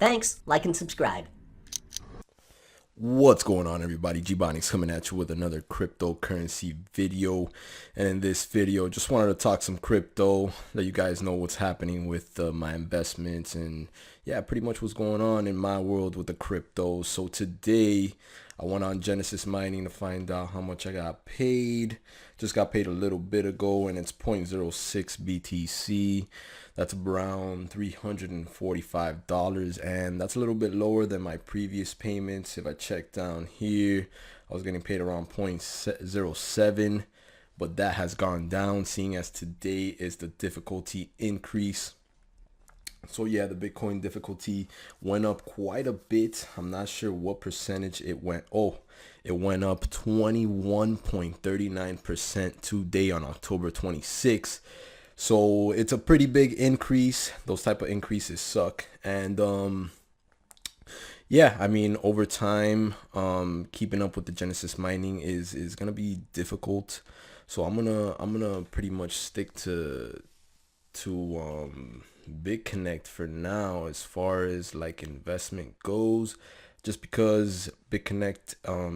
Thanks, like and subscribe. What's going on, everybody? Gbonics coming at you with another cryptocurrency video. And in this video, just wanted to talk some crypto, let you guys know what's happening with my investments and yeah, pretty much what's going on in my world with the crypto. So today I went on Genesis Mining to find out how much I got paid. Just got paid a little bit ago, and it's 0.06 BTC. That's around $345, and that's a little bit lower than my previous payments. If I check down here, I was getting paid around 0.07, but that has gone down, seeing as today is the difficulty increase. So yeah, the Bitcoin difficulty went up quite a bit. I'm not sure what percentage it went. Oh, it went up 21.39% today on October 26th. So it's a pretty big increase. Those type of increases suck. And yeah, I mean, over time, keeping up with the Genesis mining is gonna be difficult. So I'm gonna pretty much stick to BitConnect for now as far as like investment goes, just because BitConnect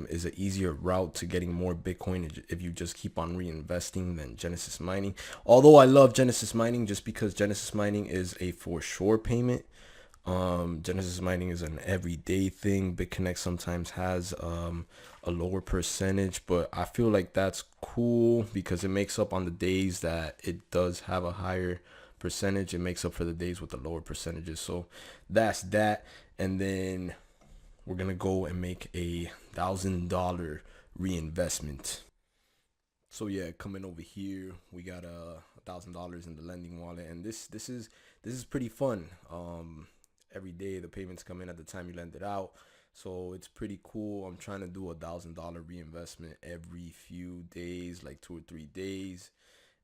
is an easier route to getting more Bitcoin if you just keep on reinvesting than Genesis mining. Although I love Genesis mining just because Genesis mining is a for sure payment. Genesis mining is an everyday thing. BitConnect sometimes has a lower percentage, but I feel like that's cool because it makes up on the days that it does have a higher percentage. It makes up for the days with the lower percentages. So that's that. And then we're gonna go and make $1,000 reinvestment. So yeah, coming over here, we got $1,000 in the lending wallet, and this is pretty fun. Every day the payments come in at the time you lend it out, so it's pretty cool. I'm trying to do $1,000 reinvestment every few days, like 2 or 3 days,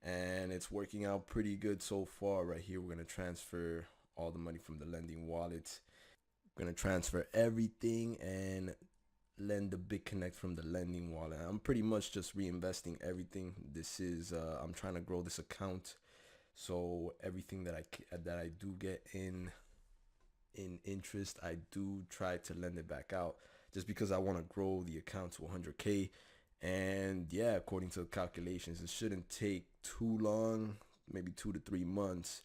and it's working out pretty good so far. Right here, we're gonna transfer all the money from the lending wallet. We're gonna transfer everything and lend the big connect from the lending wallet. I'm pretty much just reinvesting everything. This is I'm trying to grow this account, so everything that I do get in interest, I do try to lend it back out, just because I want to grow the account to 100K. And yeah, according to the calculations, it shouldn't take too long, maybe 2 to 3 months,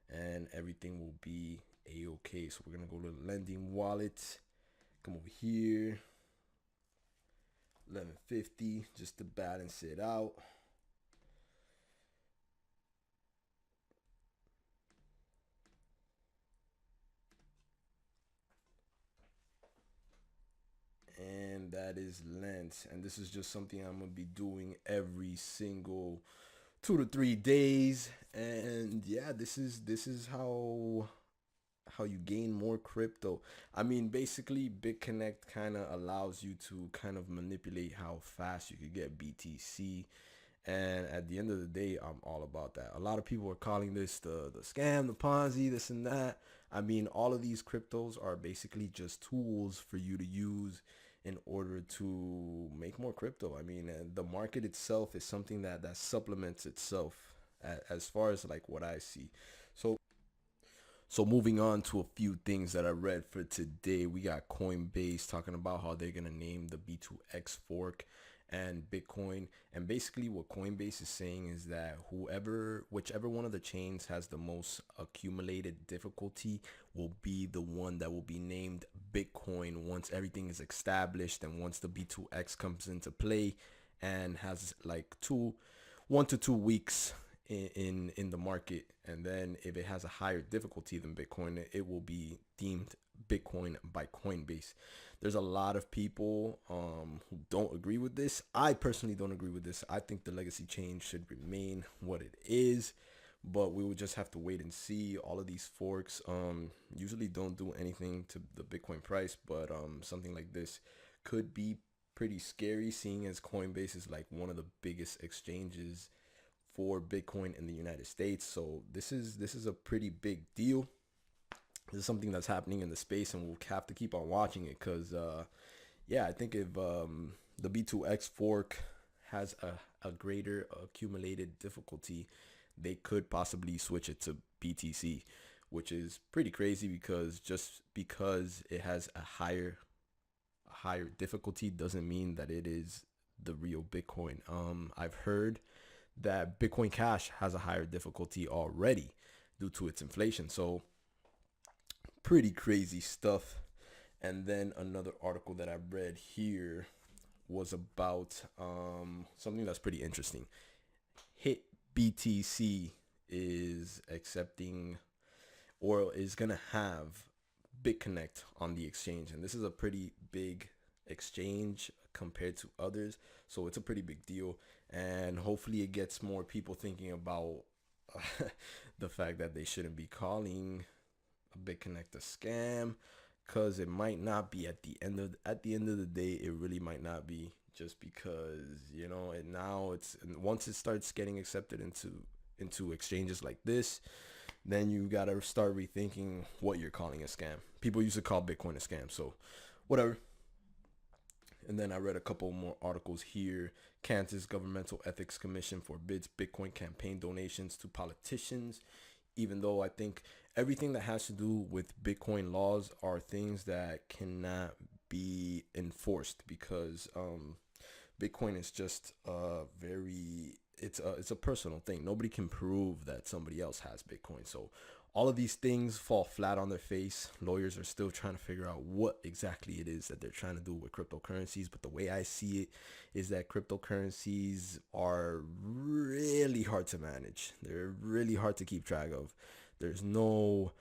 and everything will be a-okay. So we're gonna go to the lending wallet, come over here, 1150, just to balance it out. And that is lent, and this is just something I'm gonna be doing every single 2 to 3 days. And yeah, this is how you gain more crypto. I mean, basically BitConnect kind of allows you to kind of manipulate how fast you could get BTC. And at the end of the day, I'm all about that. A lot of people are calling this the scam, the Ponzi, this and that. I mean, all of these cryptos are basically just tools for you to use in order to make more crypto. I mean, the market itself is something that supplements itself, as far as like what I see. So so moving on to a few things that I read for today, we got Coinbase talking about how they're gonna name the B2X fork and Bitcoin. And basically what Coinbase is saying is that whichever one of the chains has the most accumulated difficulty will be the one that will be named Bitcoin once everything is established, and once the B2X comes into play and has like 1 to 2 weeks in the market. And then if it has a higher difficulty than Bitcoin, it will be deemed Bitcoin by Coinbase. There's a lot of people who don't agree with this. I personally don't agree with this. I think the legacy chain should remain what it is, but we would just have to wait and see. All of these forks usually don't do anything to the Bitcoin price, but something like this could be pretty scary, seeing as Coinbase is like one of the biggest exchanges for Bitcoin in the United States. So this is a pretty big deal. This is something that's happening in the space, and we'll have to keep on watching it, because yeah, I think if the B2X fork has a greater accumulated difficulty, they could possibly switch it to BTC, which is pretty crazy because just because it has a higher difficulty doesn't mean that it is the real Bitcoin. I've heard that Bitcoin Cash has a higher difficulty already due to its inflation. So pretty crazy stuff. And then another article that I read here was about something that's pretty interesting. Hit BTC is accepting or is gonna have BitConnect on the exchange, and this is a pretty big exchange compared to others, so it's a pretty big deal, and hopefully it gets more people thinking about the fact that they shouldn't be calling a BitConnect a scam, because it might not be at the end of the day. It really might not be, just because and now and once it starts getting accepted into exchanges like this, then you gotta start rethinking what you're calling a scam. People used to call Bitcoin a scam, so whatever. And then I read a couple more articles here. Kansas Governmental Ethics Commission forbids Bitcoin campaign donations to politicians. Even though I think everything that has to do with Bitcoin laws are things that cannot be enforced, because Bitcoin is just it's a personal thing. Nobody can prove that somebody else has Bitcoin. So all of these things fall flat on their face. Lawyers are still trying to figure out what exactly it is that they're trying to do with cryptocurrencies. But the way I see it is that cryptocurrencies are really hard to manage. They're really hard to keep track of. There's no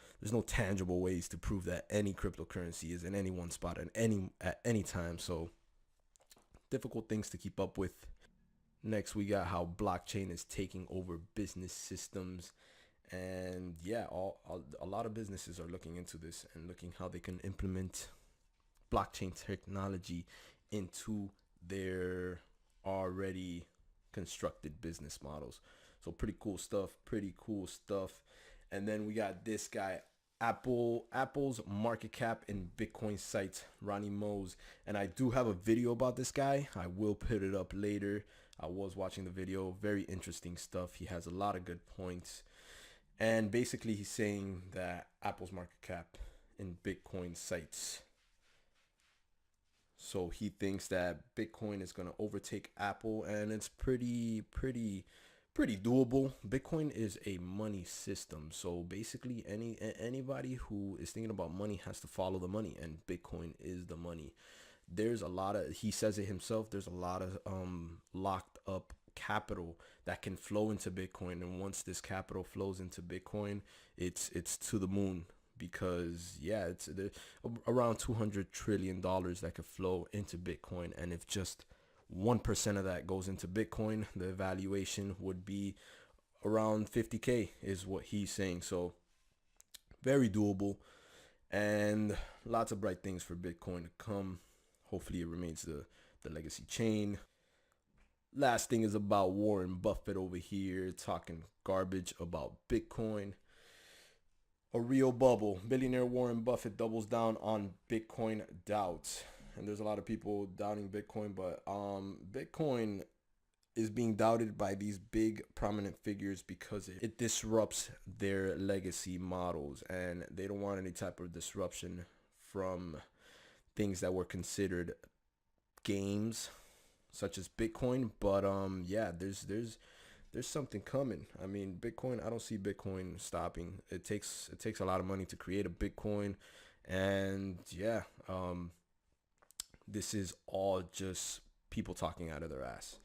tangible ways to prove that any cryptocurrency is in any one spot at any time. So difficult things to keep up with. Next, we got how blockchain is taking over business systems. And yeah, a lot of businesses are looking into this and looking how they can implement blockchain technology into their already constructed business models. So pretty cool stuff. And then we got this guy, Apple's market cap in Bitcoin site, Ronnie Mose. And I do have a video about this guy. I will put it up later. I was watching the video. Very interesting stuff. He has a lot of good points. And basically he's saying that Apple's market cap in Bitcoin sites. So he thinks that Bitcoin is going to overtake Apple, and it's pretty doable. Bitcoin is a money system. So basically anybody who is thinking about money has to follow the money, and Bitcoin is the money. There's a lot of, he says it himself, there's a lot of locked up capital that can flow into Bitcoin, and once this capital flows into Bitcoin, it's to the moon, because yeah, it's around $200 trillion that could flow into Bitcoin, and if just 1% of that goes into Bitcoin, the valuation would be around 50K is what he's saying. So very doable, and lots of bright things for Bitcoin to come. Hopefully it remains the legacy chain. Last thing is about Warren Buffett over here talking garbage about Bitcoin. A real bubble. Billionaire Warren Buffett doubles down on Bitcoin doubts. And there's a lot of people doubting Bitcoin, but Bitcoin is being doubted by these big prominent figures because it disrupts their legacy models, and they don't want any type of disruption from things that were considered games such as Bitcoin. But yeah, there's something coming. I mean, Bitcoin, I don't see Bitcoin stopping. It takes a lot of money to create a Bitcoin, and yeah, this is all just people talking out of their ass.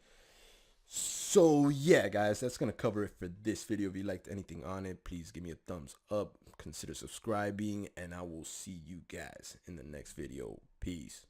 So yeah, guys, that's gonna cover it for this video. If you liked anything on it, please give me a thumbs up, consider subscribing, and I will see you guys in the next video. Peace.